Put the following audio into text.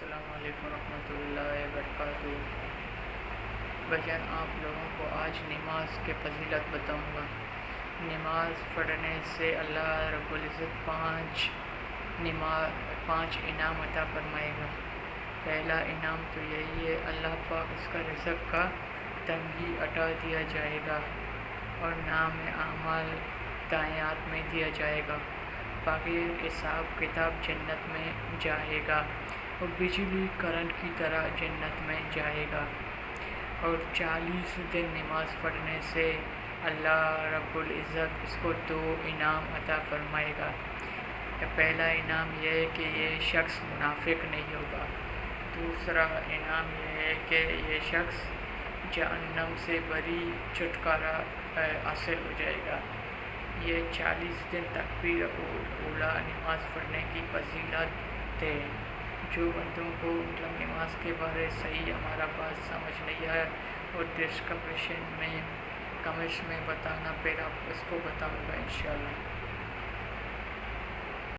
السلام علیکم ورحمۃ اللہ وبرکاتہ۔ بھائیان، آپ لوگوں کو آج نماز کے فضیلت بتاؤں گا۔ نماز پڑھنے سے اللہ رب العزت پانچ انعام عطا فرمائے گا۔ پہلا انعام تو یہی ہے، اللہ پاک اس کا رزق کا تنگی ہٹا دیا جائے گا اور نام اعمال دائیات میں دیا جائے گا۔ بغیر حساب کتاب جنت میں جائے گا اور بجلی کرنٹ کی طرح جنت میں جائے گا۔ اور 40 دن نماز پڑھنے سے اللہ رب العزت اس کو 2 انعام عطا فرمائے گا۔ پہلا انعام یہ ہے کہ یہ شخص منافق نہیں ہوگا۔ دوسرا انعام یہ ہے کہ یہ شخص جہنم سے بری چھٹکارا حاصل ہو جائے گا۔ یہ 40 دن تکبیر اولیٰ نماز پڑھنے کی فضیلت ہے۔ جو بندوں کو نماز کے بارے صحیح ہمارا بات سمجھ نہیں آیا اور ڈسکرپشن میں کمنٹس میں بتانا، پھر آپ اس کو بتاؤں گا انشاءاللہ۔